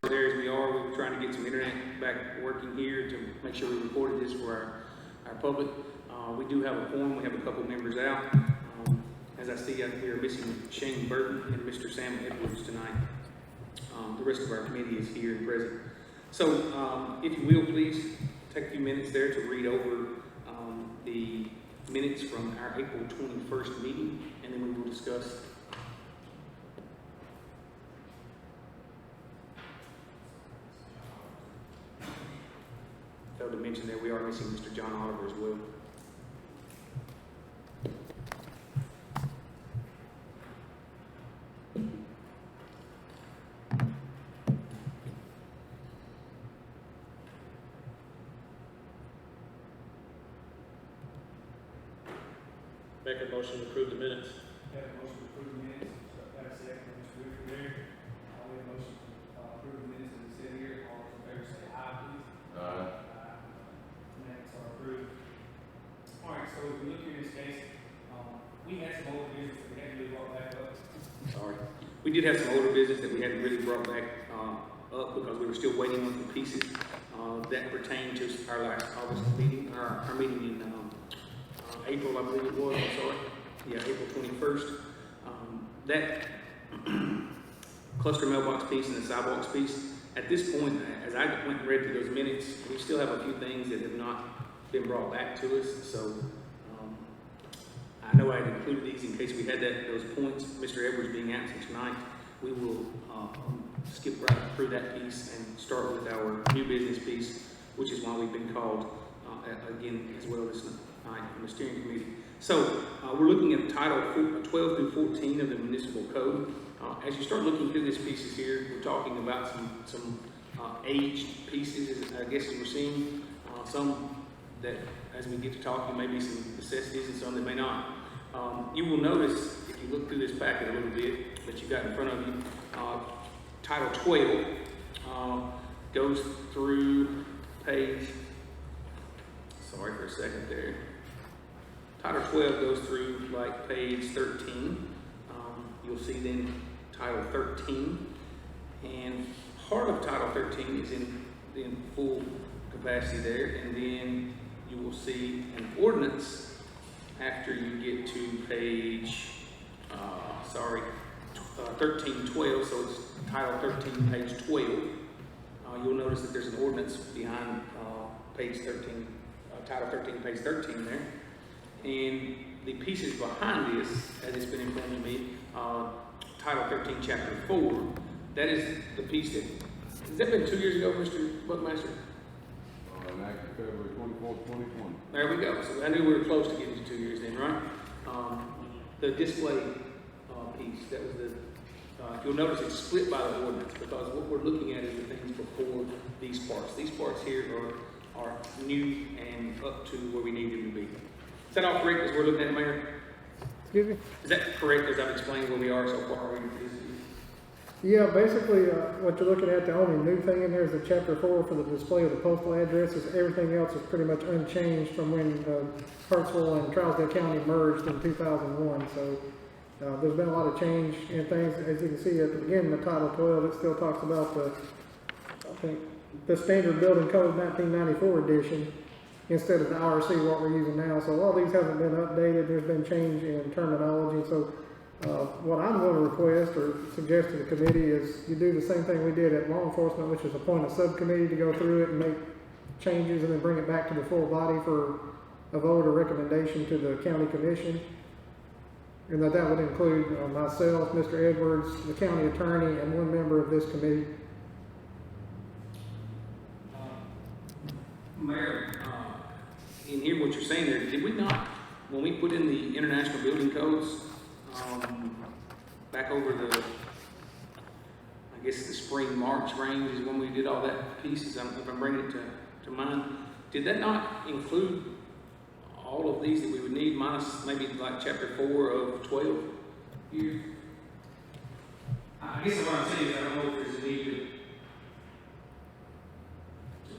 there as we are. We're trying to get some internet back working here to make sure we recorded this for our public. We do have a quorum. We have a couple members out. As I see, we are missing Shane Burton and Mr. Sam Edwards tonight. The rest of our committee is here and present. So, if you will, please take a few minutes there to read over the minutes from our April 21st meeting, and then we will discuss. Failed to mention that we are missing Mr. John Oliver as well. Make a motion to approve the minutes. Have a motion to approve the minutes. Have a second, Mr. Whitaker there. I'll make a motion to approve the minutes as it said here. All those in favor say aye, please. Aye. Minutes are approved. All right, so if we look here in this case, we had some older business that we hadn't really brought back up. Sorry. We did have some older business that we hadn't really brought back up because we were still waiting on some pieces that pertain to our last August meeting, our meeting in April, I believe it was, I'm sorry. Yeah, April 21st. That cluster mailbox piece and the sidewalks piece, at this point, as I went and read through those minutes, we still have a few things that have not been brought back to us. So I know I had included these in case we had those points. Mr. Edwards being absent tonight, we will skip right through that piece and start with our new business piece, which is why we've been called again as well this night from the steering committee. So we're looking at Title 12 through 14 of the Municipal Code. As you start looking through these pieces here, we're talking about some aged pieces, I guess as we're seeing. Some that, as we get to talking, may be some necessities and some that may not. You will notice, if you look through this packet a little bit that you've got in front of you, Title 12 goes through page, sorry for a second there. Title 12 goes through like page 13. You'll see then Title 13. And part of Title 13 is in full capacity there. And then you will see an ordinance after you get to page, 1312. So it's Title 13, page 12. You'll notice that there's an ordinance behind page 13, Title 13, page 13 there. And the pieces behind this, as it's been informed to me, Title 13, Chapter 4, that is the piece that, has that been 2 years ago, Mr. Buckmaster? Enacted February 24th, 2020. There we go. So I knew we were close to getting to 2 years then, right? The display piece, that was the, you'll notice it's split by the ordinance because what we're looking at is the things before these parts. These parts here are new and up to where we need them to be. Is that all correct as we're looking at it, Mayor? Excuse me? Is that correct as I've explained where we are so far? Yeah, basically, what you're looking at, the only new thing in there is the Chapter 4 for the display of the postal addresses. Everything else is pretty much unchanged from when Hartsville and Trousdale County merged in 2001. So there's been a lot of change in things. As you can see at the beginning of Title 12, it still talks about the Standard Building Code 1994 edition instead of the RC, what we're using now. So all these haven't been updated. There's been change in terminology. So what I'm going to request or suggest to the committee is you do the same thing we did at law enforcement, which is appoint a subcommittee to go through it and make changes and then bring it back to the full body for a vote or recommendation to the county commission. And that would include myself, Mr. Edwards, the county attorney, and one member of this committee. Mayor, in here what you're saying there, did we not, when we put in the international building codes, back over the, I guess the spring, March range is when we did all that pieces, if I'm bringing it to mind, did that not include all of these that we would need, minus maybe like Chapter 4 of 12 here? I guess what I'm saying is I don't know if there's a need to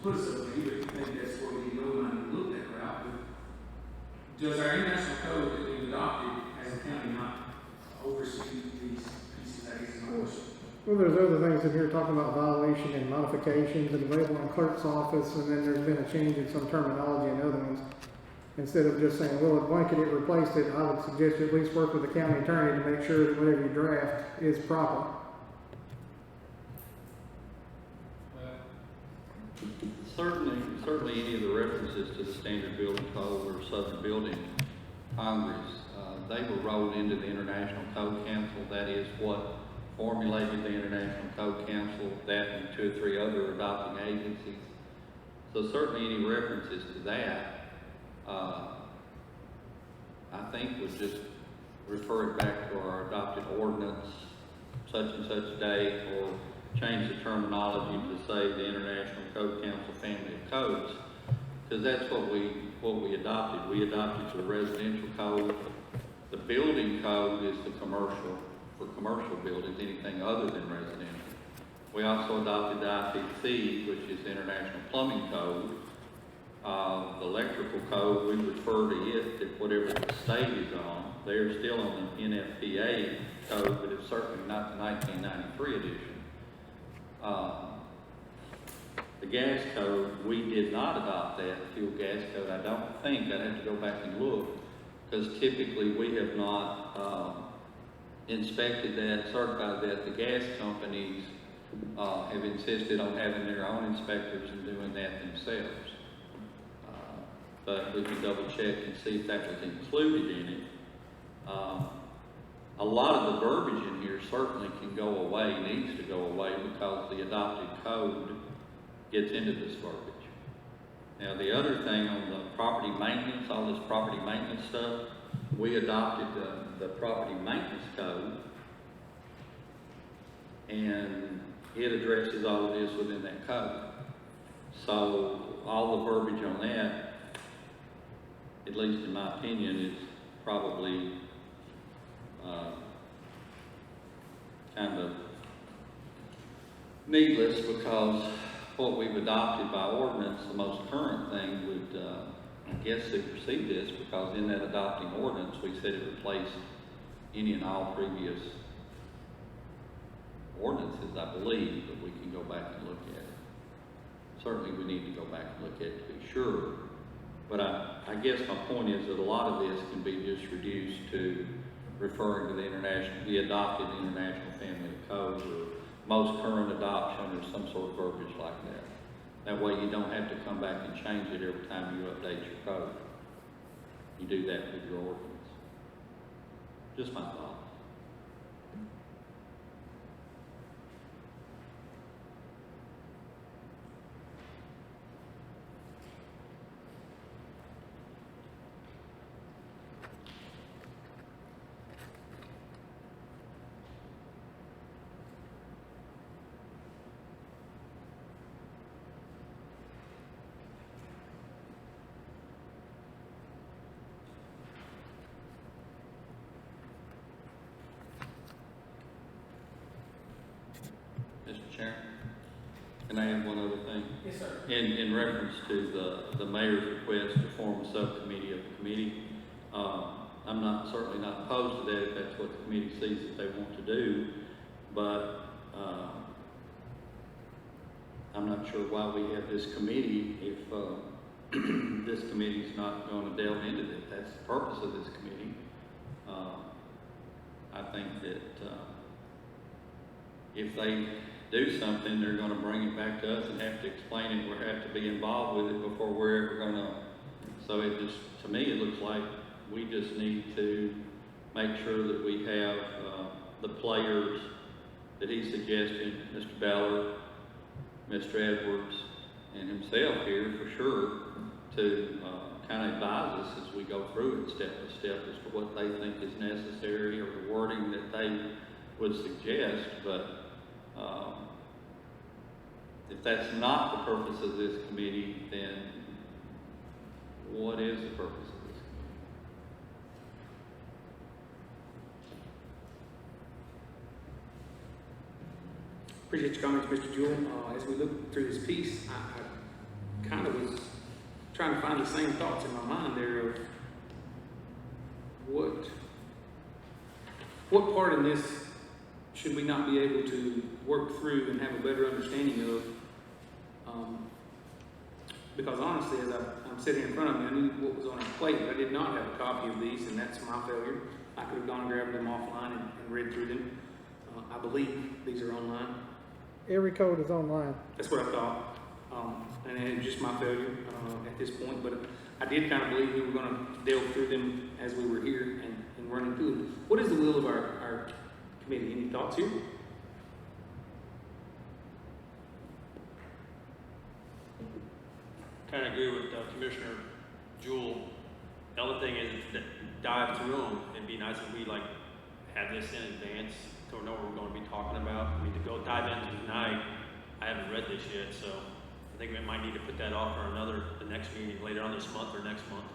put something here, but I think that's where we go and look that route. But does our international code that we've adopted as a county not oversee these pieces? I guess is my question. Well, there's other things in here talking about violation and modifications and available in clerk's office, and then there's been a change in some terminology in other ones. Instead of just saying, well, it blanketed, replaced it, I would suggest you at least work with the county attorney to make sure that whatever you draft is proper. Certainly any of the references to the standard building code or Southern Building Congress, they were rolled into the International Code Council. That is what formulated the International Code Council, that and 2 or 3 other adopting agencies. So certainly any references to that, I think would just refer it back to our adopted ordinance, such and such date, or change the terminology to say the International Code Council Family of Codes, because that's what we adopted. We adopted the residential code. The building code is the commercial, for commercial buildings, anything other than residential. We also adopted the IPC, which is the International Plumbing Code. The electrical code, we refer to it at whatever the state is on. They're still on the NFPA code, but it's certainly not the 1993 edition. The gas code, we did not adopt that fuel gas code. I don't think. I'd have to go back and look, because typically we have not inspected that, certified that. The gas companies have insisted on having their own inspectors and doing that themselves. But we can double check and see if that was included in it. A lot of the verbiage in here certainly can go away, needs to go away, because the adopted code gets into this verbiage. Now, the other thing on the property maintenance, all this property maintenance stuff, we adopted the property maintenance code, and it addresses all of this within that code. So all the verbiage on that, at least in my opinion, is probably kind of needless, because what we've adopted by ordinance, the most current thing would, I guess, supersede this, because in that adopting ordinance, we said it replaced any and all previous ordinances, I believe, but we can go back and look at it. Certainly we need to go back and look at it to be sure. But I guess my point is that a lot of this can be just reduced to referring to the adopted International Family of Codes, or most current adoption, or some sort of verbiage like that. That way you don't have to come back and change it every time you update your code. You do that with your ordinance. Just my thought. Mr. Chairman, can I add one other thing? Yes, sir. In reference to the mayor's request to form a subcommittee of the committee, I'm certainly not opposed to that if that's what the committee sees that they want to do, but I'm not sure why we have this committee if this committee is not going to delve into that. That's the purpose of this committee. I think that if they do something, they're going to bring it back to us and have to explain it. We'll have to be involved with it before we're ever going to. So it just, to me, it looks like we just need to make sure that we have the players that he's suggesting, Mr. Ballard, Mr. Edwards, and himself here for sure, to kind of advise us as we go through it step by step as to what they think is necessary, or the wording that they would suggest. But if that's not the purpose of this committee, then what is the purpose of this committee? Appreciate your comments, Mr. Jewell. As we look through this piece, I kind of was trying to find the same thoughts in my mind there of what part in this should we not be able to work through and have a better understanding of. Because honestly, as I'm sitting in front of me, I knew what was on our plate, but I did not have a copy of these, and that's my failure. I could have gone and grabbed them offline and read through them. I believe these are online. Every code is online. That's what I thought. And it's just my failure at this point, but I did kind of believe we were going to delve through them as we were here and running through them. What is the will of our committee? Any thoughts here? Kind of agree with Commissioner Jewell. The other thing is to dive through them. It'd be nice if we like have this in advance to know what we're going to be talking about. I mean, to go dive into tonight, I haven't read this yet, so I think we might need to put that off for the next meeting later on this month or next month.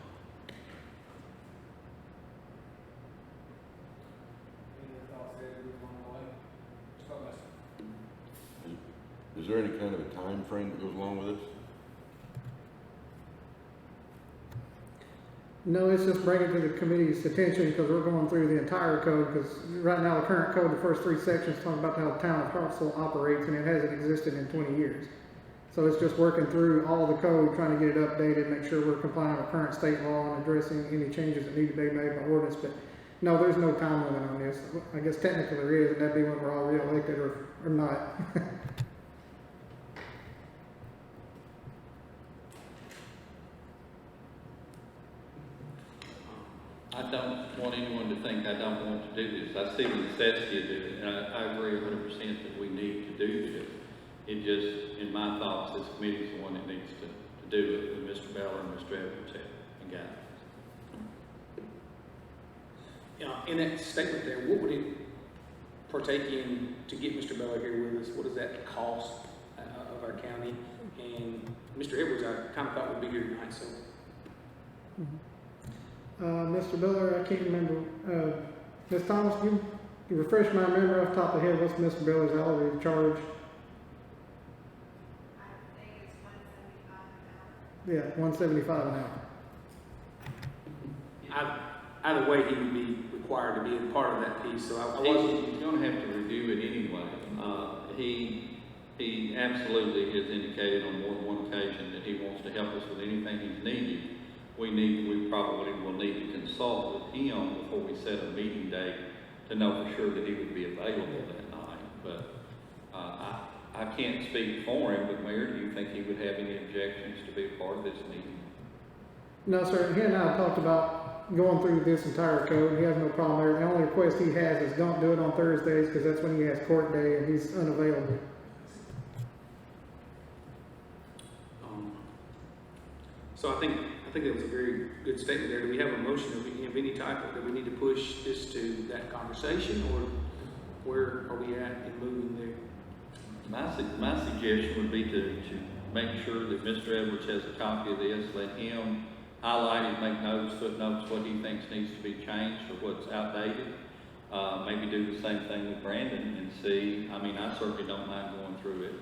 Any other thoughts there, move on the way? Mr. Butler? Is there any kind of a time frame that goes along with this? No, it's just bringing it to the committee's attention because we're going through the entire code, because right now the current code, the first 3 sections talk about how the town of Hartsville operates, and it hasn't existed in 20 years. So it's just working through all the code, trying to get it updated, make sure we're complying with current state law and addressing any changes that need to be made by ordinance. But no, there's no time limit on this. I guess technically there is, and that'd be when we're all re-elected or not. I don't want anyone to think I don't want to do this. I see the necessity of doing it, and I agree 100% that we need to do this. It just, in my thoughts, this committee is the one that needs to do it, with Mr. Beller and Mr. Edwards and guidance. In that statement there, what would it partake in to get Mr. Beller here with us? What does that cost of our county? And Mr. Edwards, I kind of thought would be here tonight, so. Mr. Miller, I can't remember. Ms. Thomas, you refresh my memory off the top of the head. What's Mr. Miller's hourly charge? I think it's $175 an hour. Yeah, $175 an hour. Either way, he would be required to be a part of that piece, so I wasn't. He's going to have to review it anyway. He absolutely has indicated on more than one occasion that he wants to help us with anything he's needed. We probably will need to consult with him before we set a meeting date to know for sure that he would be available that night. But I can't speak for him, but Mayor, do you think he would have any objections to be a part of this meeting? No, sir. He and I talked about going through this entire code. He has no problem there. The only request he has is don't do it on Thursdays because that's when he has court day and he's unavailable. So I think that was a very good statement there. Do we have a motion of any type that we need to push this to that conversation, or where are we at in moving there? My suggestion would be to make sure that Mr. Edwards has a copy of this, let him highlight it, make notes, footnotes, what he thinks needs to be changed or what's outdated. Maybe do the same thing with Brandon and see. I mean, I certainly don't mind going through it.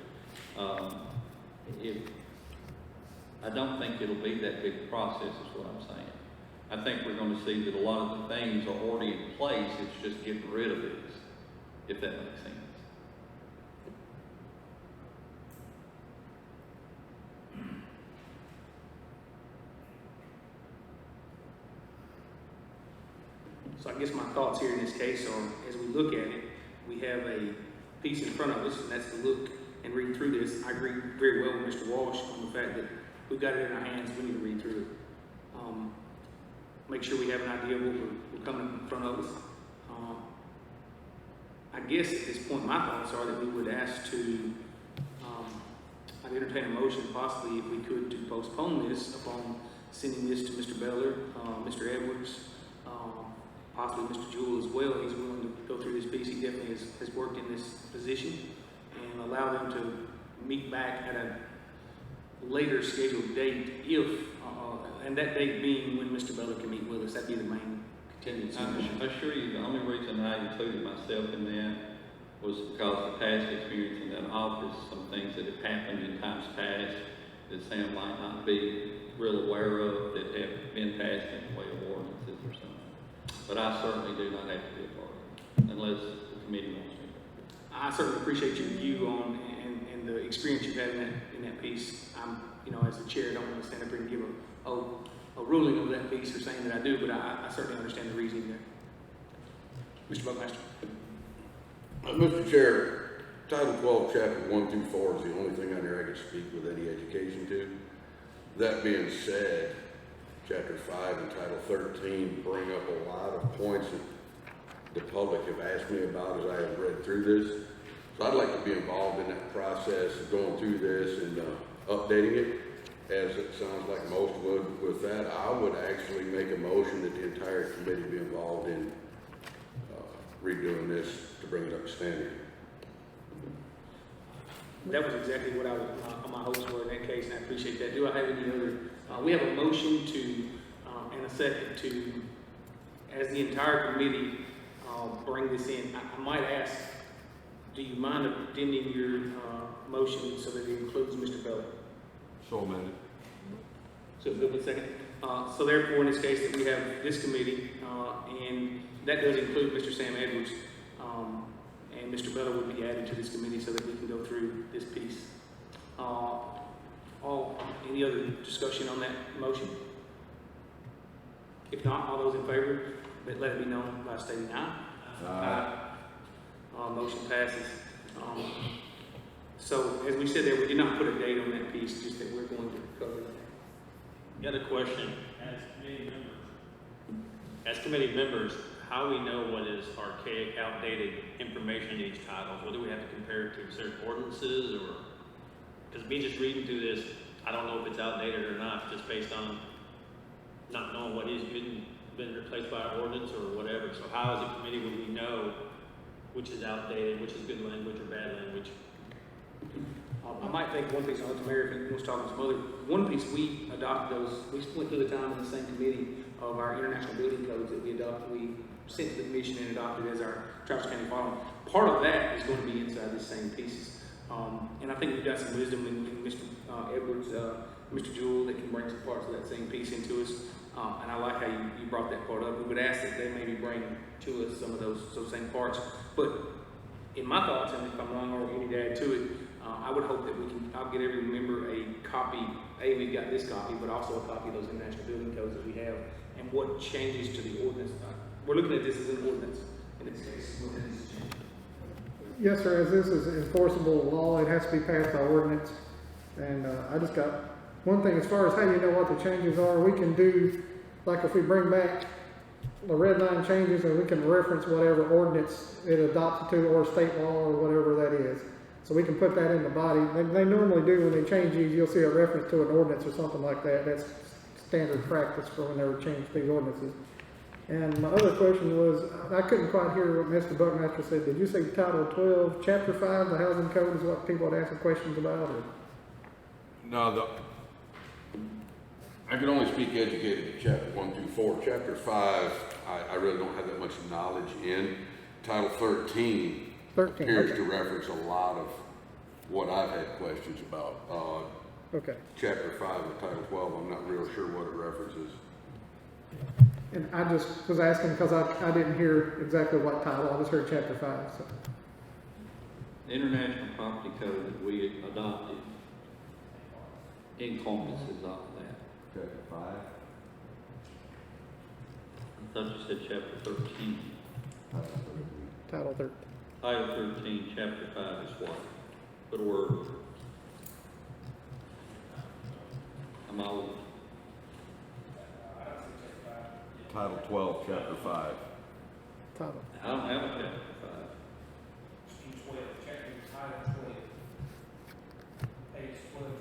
I don't think it'll be that big a process is what I'm saying. I think we're going to see that a lot of the things are already in place, it's just getting rid of these, if that makes sense. So I guess my thoughts here in this case are, as we look at it, we have a piece in front of us, and that's to look and read through this. I agree very well with Mr. Walsh on the fact that we've got it in our hands, we need to read through it. Make sure we have an idea of what we're coming in front of us. I guess at this point, my thoughts are that we would ask to, I'd entertain a motion possibly, if we could, to postpone this upon sending this to Mr. Beller, Mr. Edwards, possibly Mr. Jewell as well. He's willing to go through this piece. He definitely has worked in this position, and allow them to meet back at a later scheduled date if, and that date being when Mr. Beller can meet with us. That'd be the main contingency. I assure you, the only reason I included myself in that was because of past experience in that office, some things that have happened in times past that Sam might not be real aware of that have been passed in the way of ordinances or something. But I certainly do not have to be a part of it, unless the committee wants me to. I certainly appreciate your view on and the experience you've had in that piece. I'm, you know, as the chair, I don't want to stand up here and give a ruling of that piece or saying that I do, but I certainly understand the reasoning there. Mr. Buckmaster. Mr. Chair, Title 12, Chapter 1 through 4 is the only thing on here I can speak with any education to. That being said, Chapter 5 and Title 13 bring up a lot of points that the public have asked me about as I have read through this. So I'd like to be involved in that process of going through this and updating it, as it sounds like most would. With that, I would actually make a motion that the entire committee be involved in redoing this to bring it up to standard. That was exactly what my hopes were in that case, and I appreciate that. Do I have any other? We have a motion to, and a second to, as the entire committee, bring this in. I might ask, do you mind amending your motion so that it includes Mr. Bell? So amended. So good with second. So therefore, in this case, that we have this committee, and that does include Mr. Sam Edwards, and Mr. Bell would be added to this committee so that we can go through this piece. Any other discussion on that motion? If not, all those in favor, let it be known by stating aye. Aye. Motion passes. So as we said there, we did not put a date on that piece, just that we're going to cover that. Got a question. As committee members, how do we know what is archaic, outdated information in these titles? What do we have to compare it to certain ordinances, or, because me just reading through this, I don't know if it's outdated or not, just based on not knowing what is been replaced by an ordinance or whatever. So how as a committee would we know which is outdated, which is good language or bad language? I might think one piece, Mr. Mayor, if he was talking to some other, one piece we adopted we went through the time in the same committee of our international building codes that we sent to the commission and adopted as our Travis County following. Part of that is going to be inside the same pieces. And I think we've got some wisdom in Mr. Edwards, Mr. Jewell, that can bring some parts of that same piece into us. And I like how you brought that part up. We would ask that they maybe bring to us some of those same parts. But in my thoughts, and if I'm wrong or you need to add to it, I would hope that I'll get every member a copy. We've got this copy, but also a copy of those international building codes that we have and what changes to the ordinance. We're looking at this as an ordinance in its case. Yes, sir, as this is enforceable law, it has to be passed by ordinance. And I just got one thing, as far as how you know what the changes are, we can do, like if we bring back the red line changes and we can reference whatever ordinance it adopts to or state law or whatever that is. So we can put that in the body. They normally do when they change these, you'll see a reference to an ordinance or something like that. That's standard practice for when they would change these ordinances. And my other question was, I couldn't quite hear what Mr. Buckmaster said. Did you say Title 12, Chapter 5, the housing code is what people would ask questions about? Or? No, I can only speak educated to Chapter 1 through 4. Chapter 5, I really don't have that much knowledge in. Title 13 appears to reference a lot of what I've had questions about. Okay. Chapter 5 of Title 12, I'm not real sure what it references. And I just was asking because I didn't hear exactly what title. I just heard Chapter 5. So. The International Property Code that we adopted encompasses all of that. Chapter 5? I thought you said Chapter 13. Title 13. Title 13, Chapter 5 is what? Put a word. I'm old. Title 12, Chapter 5. Title. I don't have a Chapter 5. Title 12, page 12.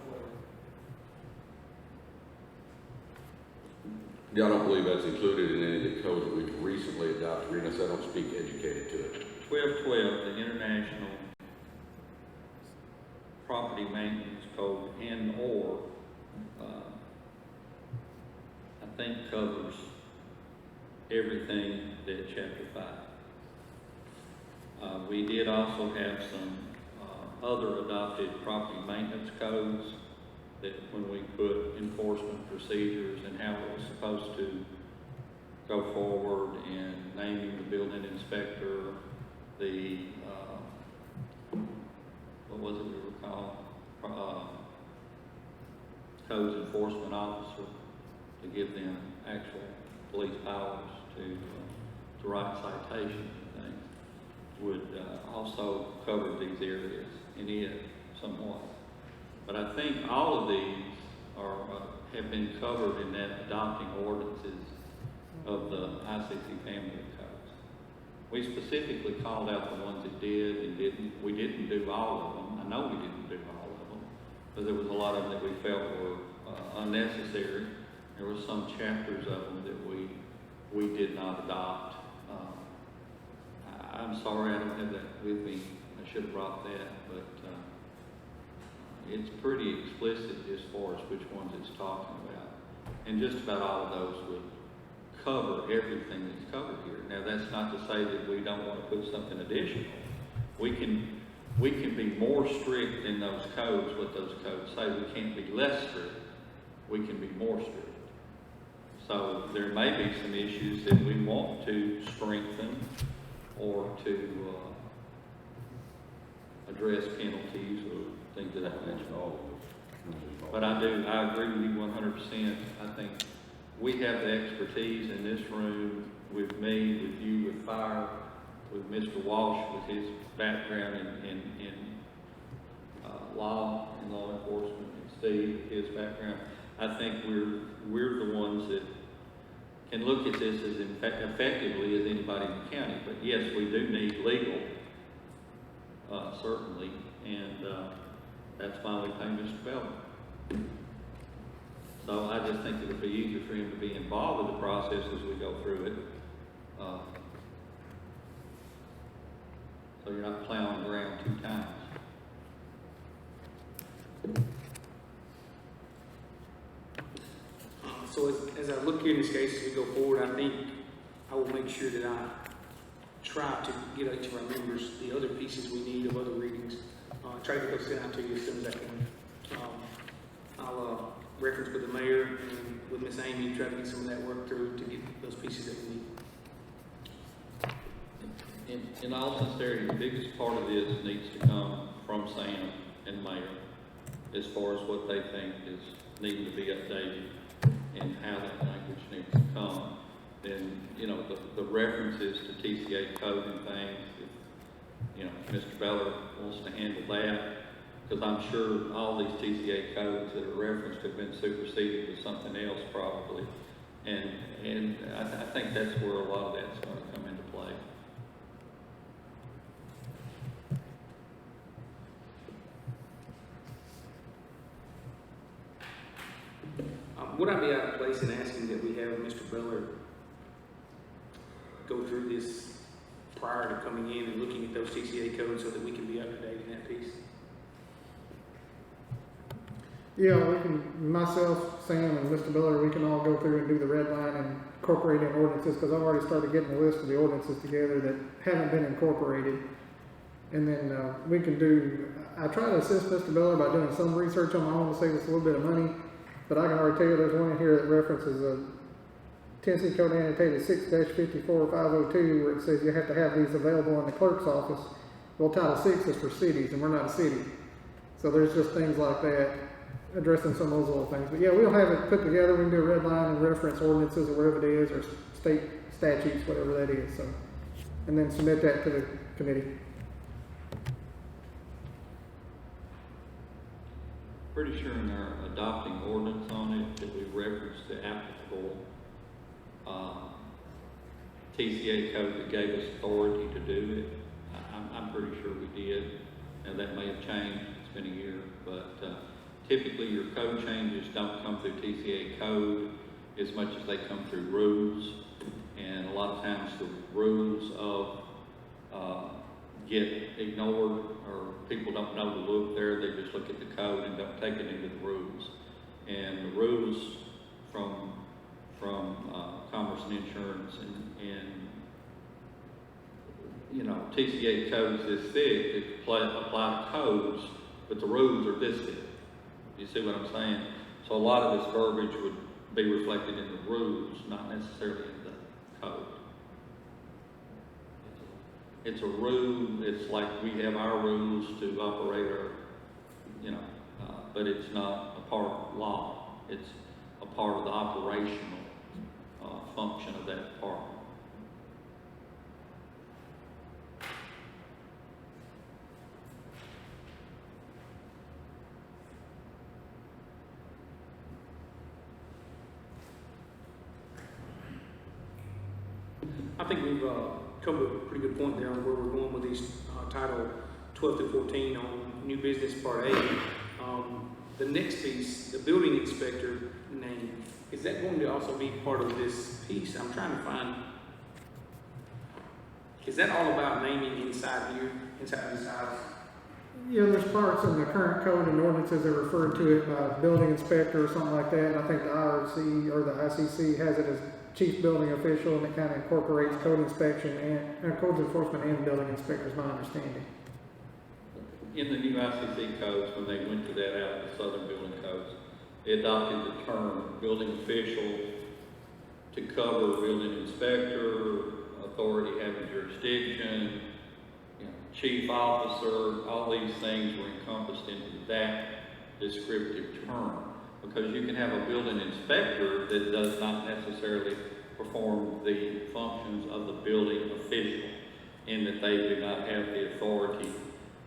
Yeah, I don't believe that's included in any of the codes that we've recently adopted. Renus, I don't speak educated to it. 1212, the International Property Maintenance Code, and/or I think covers everything that Chapter 5. We did also have some other adopted property maintenance codes that when we put enforcement procedures and how it was supposed to go forward in naming the building inspector, the was it we were called? Codes enforcement officer, to give them actual police powers to write citations and things, would also cover these areas in it somewhat. But I think all of these are have been covered in that adopting ordinances of the ICC family of codes. We specifically called out the ones that did and didn't. We didn't do all of them. I know we didn't do all of them, but there was a lot of them that we felt were unnecessary. There were some chapters of them that we did not adopt. I'm sorry I don't have that with me. I should have brought that, but it's pretty explicit as far as which ones it's talking about. And just about all of those would cover everything that's covered here. Now, that's not to say that we don't want to put something additional. We can be more strict in those codes, what those codes say. We can't be less strict. We can be more strict. So there may be some issues that we want to strengthen or to address penalties or things of that nature. But I agree with you 100%. I think we have the expertise in this room, with me, with you, with fire, with Mr. Walsh, with his background in law and law enforcement, and Steve, his background. I think we're the ones that can look at this as effectively as anybody in the county. But yes, we do need legal, certainly, and that's why we pay Mr. Bell. So I just think it would be easier for him to be involved with the process as we go through it. So you're not plowing ground 2 times. So as I look here in this case, as we go forward, I think I will make sure that I try to get each of our members the other pieces we need of other readings. Try to get those sent out to you as soon as I can. I'll reference with the mayor and with Miss Amy, try to get some of that work through to get those pieces that we need. In all sincerity, the biggest part of this needs to come from Sam and Mayor as far as what they think is needing to be updated and how that language needs to come. Then, the references to TCA code and things, if, Mr. Beller wants to handle that, because I'm sure all these TCA codes that are referenced have been superseded with something else probably. And I think that's where a lot of that's going to come into play. Would I be out of place in asking that we have Mr. Beller go through this prior to coming in and looking at those TCA codes so that we can be up to date in that piece? Yeah, we can, myself, Sam, and Mr. Miller, we can all go through and do the red line and incorporate in ordinances, because I've already started getting a list of the ordinances together that haven't been incorporated. And then we can do, I try to assist Mr. Miller by doing some research on my own to save us a little bit of money, but I can already tell you there's one in here that references a Tennessee Code Annotated 6-54-502, where it says you have to have these available in the clerk's office. Well, Title 6 is for cities, and we're not a city. So there's just things like that, addressing some of those little things. But yeah, we'll have it put together. We can do a red line and reference ordinances or whatever it is, or state statutes, whatever that is. So, and then submit that to the committee. Pretty sure in our adopting ordinance on it that we referenced the applicable TCA code that gave us authority to do it. I'm pretty sure we did. Now that may have changed, it's been a year, but typically your code changes don't come through TCA code as much as they come through rules, and a lot of times the rules of get ignored, or people don't know to look there. They just look at the code and don't take it into the rules. And the rules from Commerce and Insurance and TCA codes this thick that apply to codes, but the rules are this thick. You see what I'm saying? So a lot of this verbiage would be reflected in the rules, not necessarily in the code. It's a rule. It's like we have our rules to operate our but it's not a part of law. It's a part of the operational function of that department. I think we've come to a pretty good point there on where we're going with these Title 12 to 14 on new business Part A. The next piece, the building inspector name, is that going to also be part of this piece? I'm trying to find, is that all about naming inside here, inside this house? Yeah, there's parts in the current code and ordinances that refer to it by building inspector or something like that. I think the IRC or the ICC has it as chief building official, and it kind of incorporates code inspection and code enforcement and building inspectors, my understanding. In the new ICC codes, when they went to that out of the Southern Building Codes, they adopted the term building official to cover building inspector, authority having jurisdiction, chief officer. All these things were encompassed into that descriptive term, because you can have a building inspector that does not necessarily perform the functions of the building official, in that they do not have the authority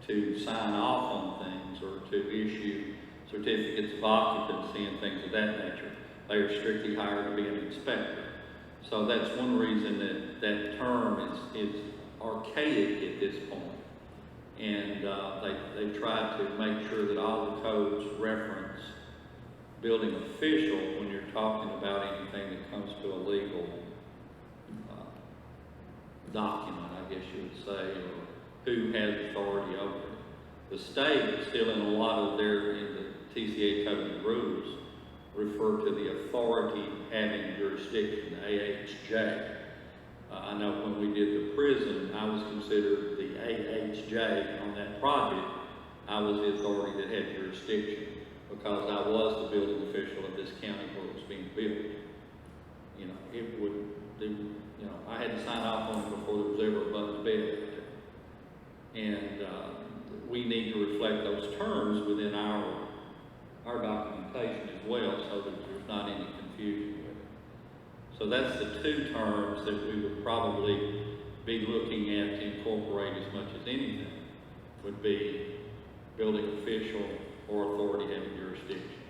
to sign off on things or to issue certificates of occupancy and things of that nature. They are strictly hired to be an inspector. So that's one reason that that term is archaic at this point. And they tried to make sure that all the codes reference building official when you're talking about anything that comes to a legal document, I guess you would say, or who has authority over it. The state, still in a lot of in the TCA code and rules, refer to the authority having jurisdiction, AHJ. I know when we did the prison, I was considered the AHJ on that project. I was the authority that had jurisdiction, because I was the building official of this county where it was being built. I had to sign off on it before there was ever a butt's bed out there. And we need to reflect those terms within our documentation as well, so that there's not any confusion with it. So that's the two terms that we would probably be looking at to incorporate as much as anything, would be building official or authority having jurisdiction.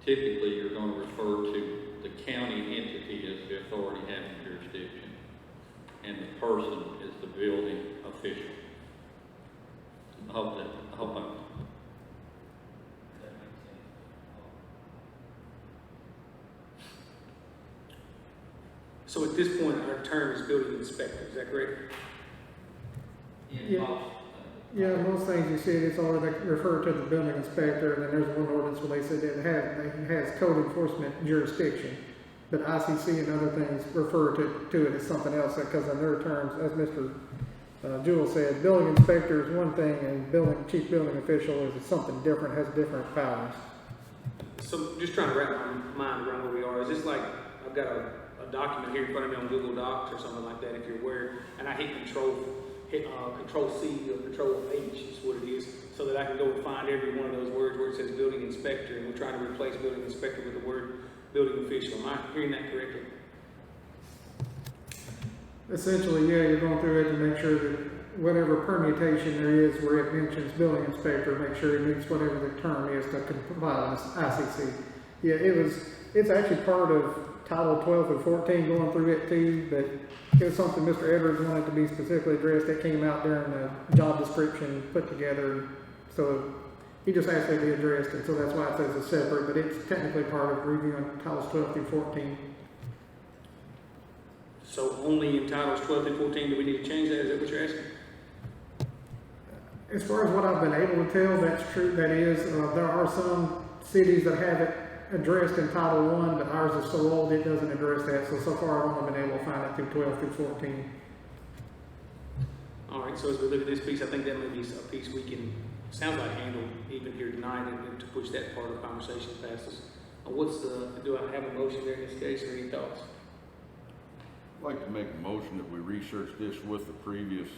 Typically, you're going to refer to the county entity as the authority having jurisdiction, and the person is the building official. I hope I'm. So at this point, our term is building inspector, is that correct? Yeah, most things you see, it's already referred to the building inspector, and then there's one ordinance where they said it has code enforcement jurisdiction. But ICC and other things refer to it as something else, because in their terms, as Mr. Jewell said, building inspector is one thing, and chief building official is something different, has different powers. So just trying to wrap my mind around where we are. Is this like, I've got a document here in front of me on Google Docs or something like that, if you're aware, and I hit Control C or Control H is what it is, so that I can go and find every one of those words where it says building inspector, and we're trying to replace building inspector with the word building official. Am I hearing that correctly? Essentially, yeah, you're going through it to make sure that whatever permutation there is where it mentions building inspector, make sure it meets whatever the term is to comply with ICC. Yeah, it's actually part of Title 12 and 14 going through it too, but it was something Mr. Edwards wanted to be specifically addressed. That came out during the job description put together, so he just asked it to be addressed, and so that's why it says it's separate, but it's technically part of reviewing Titles 12 through 14. So only in Titles 12 through 14 do we need to change that? Is that what you're asking? As far as what I've been able to tell, that's true. That is, there are some cities that have it addressed in Title 1, but ours is so old it doesn't address that. So far I've only been able to find it through 12 through 14. All right, so as we look at this piece, I think that may be a piece we can, sounds like, handle even here tonight, and to push that part of the conversation past us. Do I have a motion there in this case, or any thoughts? I'd like to make a motion that we research this with the previous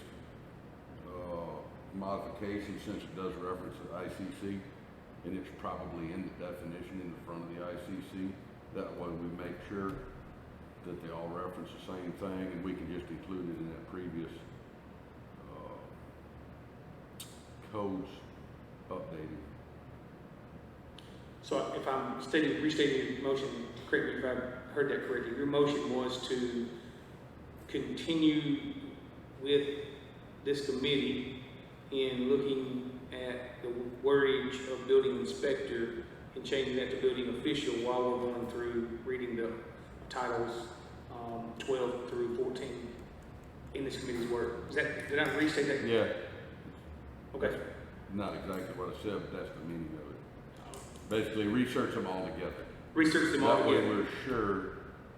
modification, since it does reference the ICC, and it's probably in the definition in the front of the ICC. That way we make sure that they all reference the same thing, and we can just include it in that previous codes updated. So if I'm restating your motion, correct me if I heard that correctly, your motion was to continue with this committee in looking at the wordage of building inspector and changing that to building official while we're going through reading the titles 12 through 14 in this committee's work. Did I restate that? Yeah. Okay. Not exactly what I said, but that's the meaning of it. Basically, research them all together. Research them all That way together. we're sure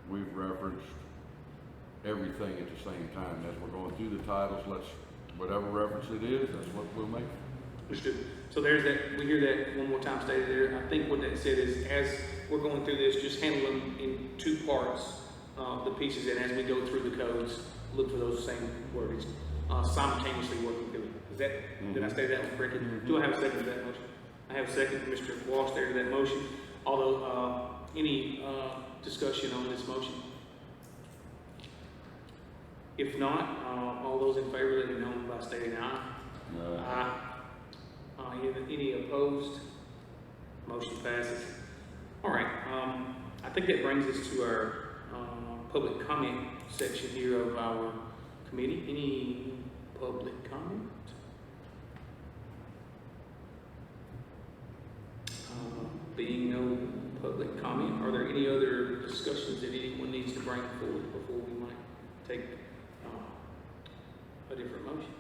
we've referenced everything at the same time. As we're going through the titles, whatever reference it is, that's what we'll make. Understood. So there's that, we hear that one more time stated there. I think what that said is, as we're going through this, just handle them in two parts, the pieces, and as we go through the codes, look for those same words, simultaneously working through it. Is that, did I say that one correctly? Do I have a second to that motion? I have a second from Mr. Walsh there to that motion. Although, any discussion on this motion? If not, all those in favor, let me know by stating aye. Aye. Any opposed? Motion passes. All right, I think that brings us to our public comment section here of our committee. Any public comment? Being no public comment, are there any other discussions that anyone needs to bring forward before we might take a different motion?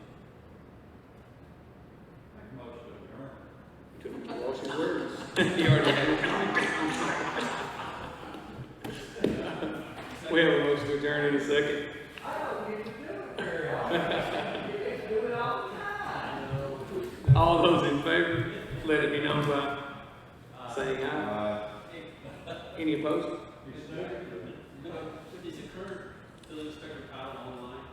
You took Mr. Walsh's words. You already had a comment. We have a motion to adjourn in a second. All those in favor, let it be known by saying aye. Any opposed? Is the current building inspector title online?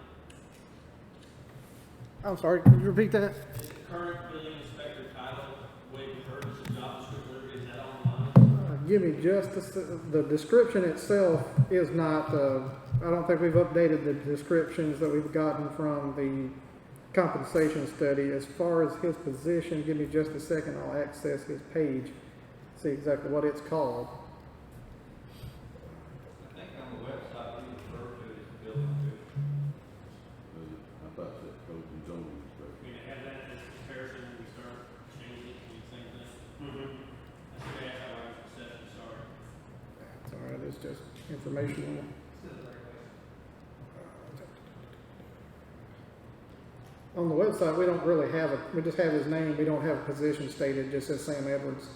I'm sorry, could you repeat that? Is the current building inspector title, way referred to the job description, is that online? Give me just the description itself is not, I don't think we've updated the descriptions that we've gotten from the compensation study. As far as his position, give me just a second, I'll access his page, see exactly what it's called. I think on the website, we refer to it as building official. I thought that codes and zoning inspector. We can have that as a comparison when we start changing it to the same thing. That's okay, that's how I was perception, sorry. It's all right, it's just informational. On the website, we don't really have we just have his name, we don't have a position stated, it just says Sam Edwards.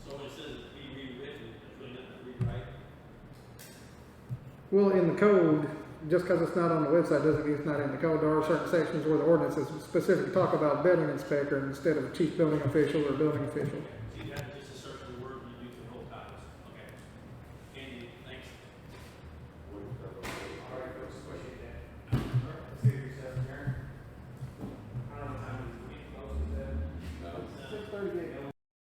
So when it says be rewritten, there's really nothing to rewrite? Well, in the code, just because it's not on the website doesn't mean it's not in the code. There are certain sections where the ordinance is specific to talk about building inspector instead of chief building official or building official.